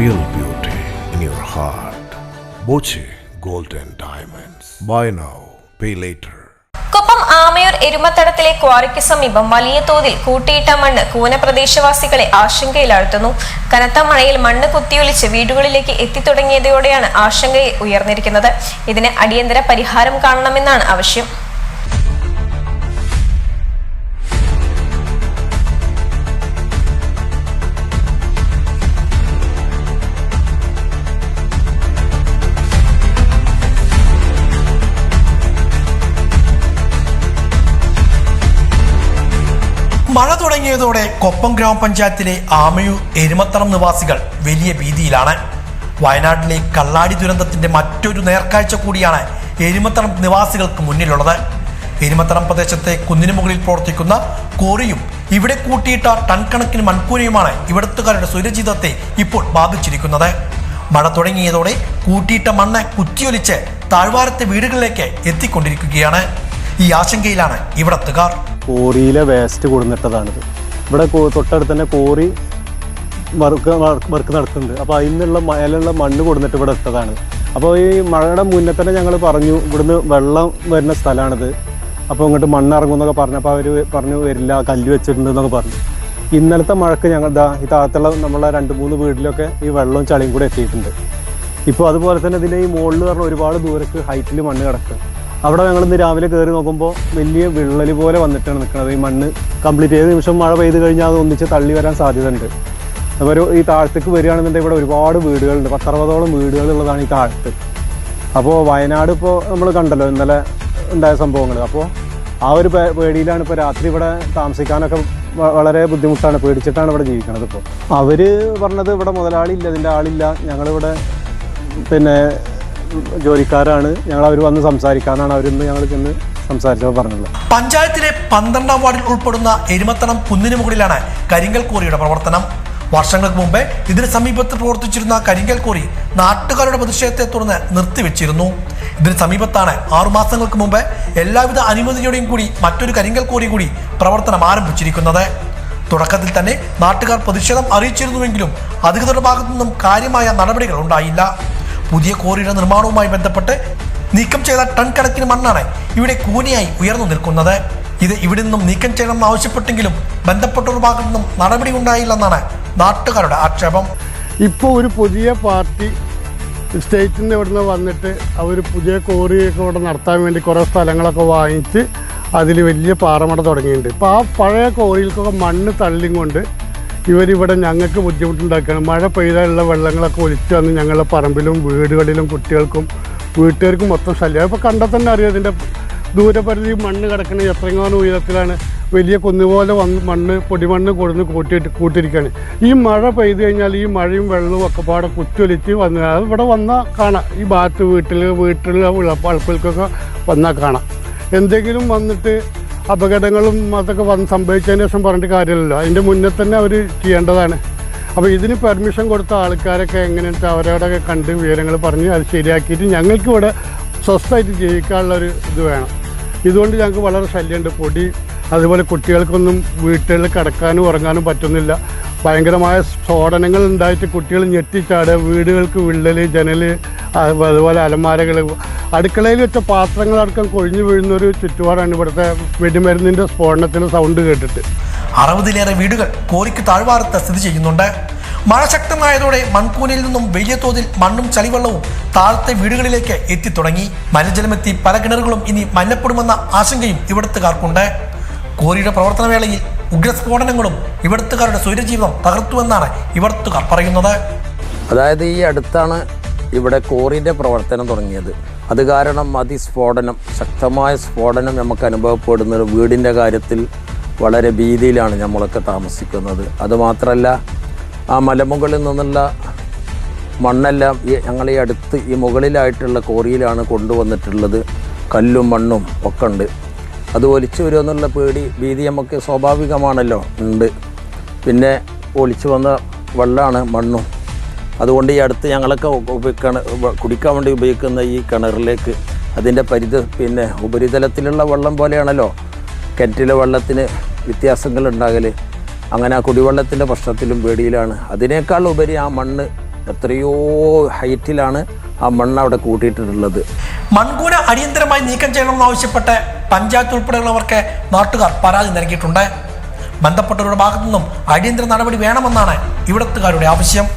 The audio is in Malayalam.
real beauty in your heart. Boche Golden Diamonds. Buy now, pay later. Koppam Amayur എരുമത്തടത്തിലെ ക്വാറിക്ക് സമീപം വലിയ തോതിൽ കൂട്ടിയിട്ട മണ്ണ് കൂന പ്രദേശവാസികളെ ആശങ്കയിലാഴ്ത്തുന്നു. കനത്ത മഴയിൽ മണ്ണ് കുത്തിയൊലിച്ച് വീടുകളിലേക്ക് എത്തിത്തുടങ്ങിയതോടെയാണ് ആശങ്ക ഉയർന്നിരിക്കുന്നത്. ഇതിന് അടിയന്തര പരിഹാരം കാണണമെന്നാണ് ആവശ്യം. മഴ തുടങ്ങിയതോടെ കൊപ്പം ഗ്രാമപഞ്ചായത്തിലെ ആമയൂർ എരുമത്തടം നിവാസികൾ വലിയ ഭീതിയിലാണ്. വയനാട്ടിലെ കള്ളാടി ദുരന്തത്തിന്റെ മറ്റൊരു നേർക്കാഴ്ച കൂടിയാണ് എരുമത്തടം നിവാസികൾക്ക് മുന്നിലുള്ളത്. എരുമത്തടം പ്രദേശത്തെ കുന്നിനു മുകളിൽ പ്രവർത്തിക്കുന്ന കോറിയും ഇവിടെ കൂട്ടിയിട്ട ടൺ കണക്കിന് മൺകൂനയുമാണ് ഇവിടത്തുകാരുടെ സ്വൈരജീവിതത്തെ ഇപ്പോൾ ബാധിച്ചിരിക്കുന്നത്. മഴ തുടങ്ങിയതോടെ കൂട്ടിയിട്ട മണ്ണ് കുത്തിയൊലിച്ച് താഴ്വാരത്തെ വീടുകളിലേക്ക് എത്തിക്കൊണ്ടിരിക്കുകയാണ്. ഈ ആശങ്കയിലാണ് ഇവിടത്തുകാർ. കോറിയിലെ വേസ്റ്റ് കൊടുന്നിട്ടതാണിത്. ഇവിടെ തൊട്ടടുത്ത് തന്നെ കോറി വർക്ക് നടത്തുന്നുണ്ട്. അപ്പോൾ അതിനുള്ള മേലുള്ള മണ്ണ് കൊടുന്നിട്ട് ഇവിടെ ഇട്ടതാണ്. അപ്പോൾ ഈ മഴയുടെ മുന്നേ തന്നെ ഞങ്ങൾ പറഞ്ഞു ഇവിടുന്ന് വെള്ളം വരുന്ന സ്ഥലമാണിത്, അപ്പോൾ ഇങ്ങോട്ട് മണ്ണ് ഇറങ്ങുമെന്നൊക്കെ പറഞ്ഞപ്പോൾ അവർ പറഞ്ഞു വരില്ല, കല്ല് വെച്ചിട്ടുണ്ടെന്നൊക്കെ പറഞ്ഞു. ഇന്നലത്തെ മഴക്ക് ഞങ്ങൾ ഈ താഴത്തുള്ള നമ്മളെ 2-3 വീട്ടിലൊക്കെ ഈ വെള്ളവും ചളിയും കൂടെ എത്തിയിട്ടുണ്ട്. ഇപ്പോൾ അതുപോലെ തന്നെ ഇതിൻ്റെ ഈ മുകളിൽ പറഞ്ഞാൽ ഒരുപാട് ദൂരക്ക് ഹൈറ്റിൽ മണ്ണ് കിടക്കുക. അവിടെ ഞങ്ങളിന്ന് രാവിലെ കയറി നോക്കുമ്പോൾ വലിയ വിള്ളൽ പോലെ വന്നിട്ടാണ് നിൽക്കുന്നത്. ഈ മണ്ണ് കംപ്ലീറ്റ് ചെയ്ത നിമിഷം മഴ പെയ്ത് കഴിഞ്ഞാൽ അത് ഒന്നിച്ച് തള്ളി വരാൻ സാധ്യതയുണ്ട്. അപ്പോൾ ഈ താഴത്തേക്ക് വരികയാണെന്നുണ്ടെങ്കിൽ ഇവിടെ ഒരുപാട് വീടുകളുണ്ട്, 10-60ഓളം വീടുകളുള്ളതാണ് ഈ താഴത്ത്. അപ്പോൾ വയനാട് ഇപ്പോൾ നമ്മൾ കണ്ടല്ലോ ഇന്നലെ ഉണ്ടായ സംഭവങ്ങൾ. അപ്പോൾ ആ ഒരു പേടിയിലാണ് ഇപ്പോൾ രാത്രി ഇവിടെ താമസിക്കാനൊക്കെ വളരെ ബുദ്ധിമുട്ടാണ്, പേടിച്ചിട്ടാണ് ഇവിടെ ജീവിക്കുന്നത്. ഇപ്പോൾ അവർ പറഞ്ഞത് ഇവിടെ മുതലാളി ഇല്ല, ഇതിൻ്റെ ആളില്ല, ഞങ്ങളിവിടെ പിന്നെ ജോലിക്കാരാണ്, ഞങ്ങൾ അവർ വന്ന് സംസാരിക്കാനാണ് അവരിന്ന് ഞങ്ങൾ ചെന്ന് സംസാരിച്ചപ്പോൾ പറഞ്ഞത്. പഞ്ചായത്തിലെ 12ാം വാർഡിൽ ഉൾപ്പെടുന്ന എരുമത്തടം കുന്നിന് മുകളിലാണ് കരിങ്കൽ കോറിയുടെ പ്രവർത്തനം. വർഷങ്ങൾക്ക് മുമ്പേ ഇതിന് സമീപത്ത് പ്രവർത്തിച്ചിരുന്ന കരിങ്കൽ കോറി നാട്ടുകാരുടെ പ്രതിഷേധത്തെ തുടർന്ന് നിർത്തിവെച്ചിരുന്നു. ഇതിന് സമീപത്താണ് 6 മാസങ്ങൾക്ക് മുമ്പ് എല്ലാവിധ അനുമതിയോടെയും കൂടി മറ്റൊരു കരിങ്കൽ കോറി കൂടി പ്രവർത്തനം ആരംഭിച്ചിരിക്കുന്നത്. തുടക്കത്തിൽ തന്നെ നാട്ടുകാർ പ്രതിഷേധം അറിയിച്ചിരുന്നുവെങ്കിലും അധികൃതരുടെ ഭാഗത്തു നിന്നും കാര്യമായ നടപടികൾ ഉണ്ടായില്ല. പുതിയ കോറിയുടെ നിർമ്മാണവുമായി ബന്ധപ്പെട്ട് നീക്കം ചെയ്ത ടൺ കണക്കിന് മണ്ണാണ് ഇവിടെ കൂനയായി ഉയർന്നു നിൽക്കുന്നത്. ഇത് ഇവിടെ നിന്നും നീക്കം ചെയ്യണമെന്ന് ആവശ്യപ്പെട്ടെങ്കിലും ബന്ധപ്പെട്ടവരുടെ ഭാഗത്തു നിന്നും നടപടി ഉണ്ടായില്ലെന്നാണ് നാട്ടുകാരുടെ ആക്ഷേപം. ഇപ്പോൾ ഒരു പുതിയ പാർട്ടി സ്റ്റേറ്റിൽ നിന്ന് ഇവിടുന്ന് വന്നിട്ട് അവർ പുതിയ കോറിയൊക്കെ ഇവിടെ നടത്താൻ വേണ്ടി കുറേ സ്ഥലങ്ങളൊക്കെ വാങ്ങിച്ച് അതിൽ വലിയ പാറമട തുടങ്ങിയിട്ടുണ്ട്. ഇപ്പോൾ ആ പഴയ കോറിയിൽക്കൊക്കെ മണ്ണ് തള്ളിയും കൊണ്ട് ഇവരിവിടെ ഞങ്ങൾക്ക് ബുദ്ധിമുട്ടുണ്ടാക്കുകയാണ്. മഴ പെയ്താലുള്ള വെള്ളങ്ങളൊക്കെ ഒലിച്ചു വന്ന് ഞങ്ങളുടെ പറമ്പിലും വീടുകളിലും കുട്ടികൾക്കും വീട്ടുകാർക്കും മൊത്തം ശല്യം. ഇപ്പോൾ കണ്ടാൽ തന്നെ അറിയാം ഇതിൻ്റെ ദൂരപരിധി മണ്ണ് കിടക്കുന്നത് എത്രങ്ങാനും ഉയരത്തിലാണ്. വലിയ കുന്നുപോലെ മണ്ണ് പൊടിമണ്ണ് കൊടുന്ന് കൂട്ടിയിരിക്കുകയാണ്. ഈ മഴ പെയ്തു കഴിഞ്ഞാൽ ഈ മഴയും വെള്ളവും ഒക്കെ പാടെ കുറ്റൊലിച്ച് വന്ന് അത് ഇവിടെ വന്നാൽ കാണാം. ഈ ഭാഗത്ത് വീട്ടിൽ വളപ്പിൽക്കൊക്കെ വന്നാൽ കാണാം. എന്തെങ്കിലും വന്നിട്ട് അപകടങ്ങളും അതൊക്കെ സംഭവിച്ചതിന് ശേഷം പറഞ്ഞിട്ട് കാര്യമില്ലല്ലോ, അതിൻ്റെ മുന്നേ തന്നെ അവർ ചെയ്യേണ്ടതാണ്. അപ്പോൾ ഇതിന് പെർമിഷൻ കൊടുത്ത ആൾക്കാരൊക്കെ എങ്ങനെയാണെന്ന് അവരോടൊക്കെ കണ്ട് വിവരങ്ങൾ പറഞ്ഞ് അത് ശരിയാക്കിയിട്ട് ഞങ്ങൾക്ക് ഇവിടെ സ്വസ്ഥമായിട്ട് ജീവിക്കാനുള്ളൊരു ഇത് വേണം. ഇതുകൊണ്ട് ഞങ്ങൾക്ക് വളരെ ശല്യമുണ്ട്. പൊടി അതുപോലെ കുട്ടികൾക്കൊന്നും വീട്ടുകളിൽ കിടക്കാനും ഉറങ്ങാനും പറ്റുന്നില്ല. ഭയങ്കരമായ സ്ഫോടനങ്ങൾ ഉണ്ടായിട്ട് കുട്ടികൾ ഞെട്ടിച്ചാടുക, വീടുകൾക്ക് വിള്ളൽ, ജനൽ, അതുപോലെ അലമാരകൾ, അടുക്കളയിൽ വെച്ച പാത്രങ്ങളടക്കം കൊഴിഞ്ഞു വീഴുന്നൊരു ചുറ്റുപാടാണ് ഇവിടുത്തെ വെടിമരുന്നിൻ്റെ സ്ഫോടനത്തിൻ്റെ സൗണ്ട് കേട്ടിട്ട്. 60-ലേറെ വീടുകൾ കോറിക്ക് താഴ്വാരത്ത് സ്ഥിതി ചെയ്യുന്നുണ്ട്. മഴ ശക്തമായതോടെ മൺകൂനയിൽ നിന്നും വലിയ തോതിൽ മണ്ണും ചളിവെള്ളവും താഴത്തെ വീടുകളിലേക്ക് എത്തിത്തുടങ്ങി. മലിനജലമെത്തി പല കിണറുകളും ഇനി മലിനപ്പെടുമെന്ന ആശങ്കയും ഇവിടുത്തുകാർക്കുണ്ട്. കോറിയുടെ പ്രവർത്തന വേളയിൽ ഉഗ്രസ്ഫോടനങ്ങളും ഇവിടുത്തുകാരുടെ സ്വൈരജീവിതം തകർത്തുവെന്നാണ് ഇവിടുത്തുകാർ പറയുന്നത്. അതായത് ഈ അടുത്താണ് ഇവിടെ കോറിൻ്റെ പ്രവർത്തനം തുടങ്ങിയത്. അത് കാരണം അതിസ്ഫോടനം, ശക്തമായ സ്ഫോടനം നമുക്ക് അനുഭവപ്പെടുന്നത്. വീടിൻ്റെ കാര്യത്തിൽ വളരെ ഭീതിയിലാണ് നമ്മളൊക്കെ താമസിക്കുന്നത്. അതുമാത്രമല്ല ആ മലമുകളിൽ നിന്നുള്ള മണ്ണെല്ലാം ഞങ്ങൾ ഈ അടുത്ത് ഈ മുകളിലായിട്ടുള്ള കോറിയിലാണ് കൊണ്ടുവന്നിട്ടുള്ളത്. കല്ലും മണ്ണും ഒക്കെ ഉണ്ട്. അത് ഒലിച്ചു വരുമെന്നുള്ള ഭീതി നമുക്ക് സ്വാഭാവികമാണല്ലോ, ഉണ്ട്. പിന്നെ ഒലിച്ചു വന്ന വെള്ളമാണ് മണ്ണും. അതുകൊണ്ട് ഈ അടുത്ത് ഞങ്ങളൊക്കെ കുടിക്കാൻ വേണ്ടി ഉപയോഗിക്കുന്ന ഈ കിണറിലേക്ക് അതിൻ്റെ പിന്നെ ഉപരിതലത്തിലുള്ള വെള്ളം പോലെയാണല്ലോ കിണറ്റിലെ വെള്ളത്തിന് വ്യത്യാസങ്ങൾ ഉണ്ടാകൽ. അങ്ങനെ ആ കുടിവെള്ളത്തിൻ്റെ പ്രശ്നത്തിലും പേടിയിലാണ്. അതിനേക്കാൾ ഉപരി ആ മണ്ണ് എത്രയോ ഹൈറ്റിലാണ് ആ മണ്ണ് അവിടെ കൂട്ടിയിട്ടുള്ളത്. മൺകൂന അടിയന്തരമായി നീക്കം ചെയ്യണമെന്നാവശ്യപ്പെട്ട് പഞ്ചായത്ത് ഉൾപ്പെടെയുള്ളവർക്ക് നാട്ടുകാർ പരാതി നൽകിയിട്ടുണ്ട്. ബന്ധപ്പെട്ടവരുടെ ഭാഗത്തു നിന്നും അടിയന്തര നടപടി വേണമെന്നാണ് ഇവിടത്തുകാരുടെ ആവശ്യം.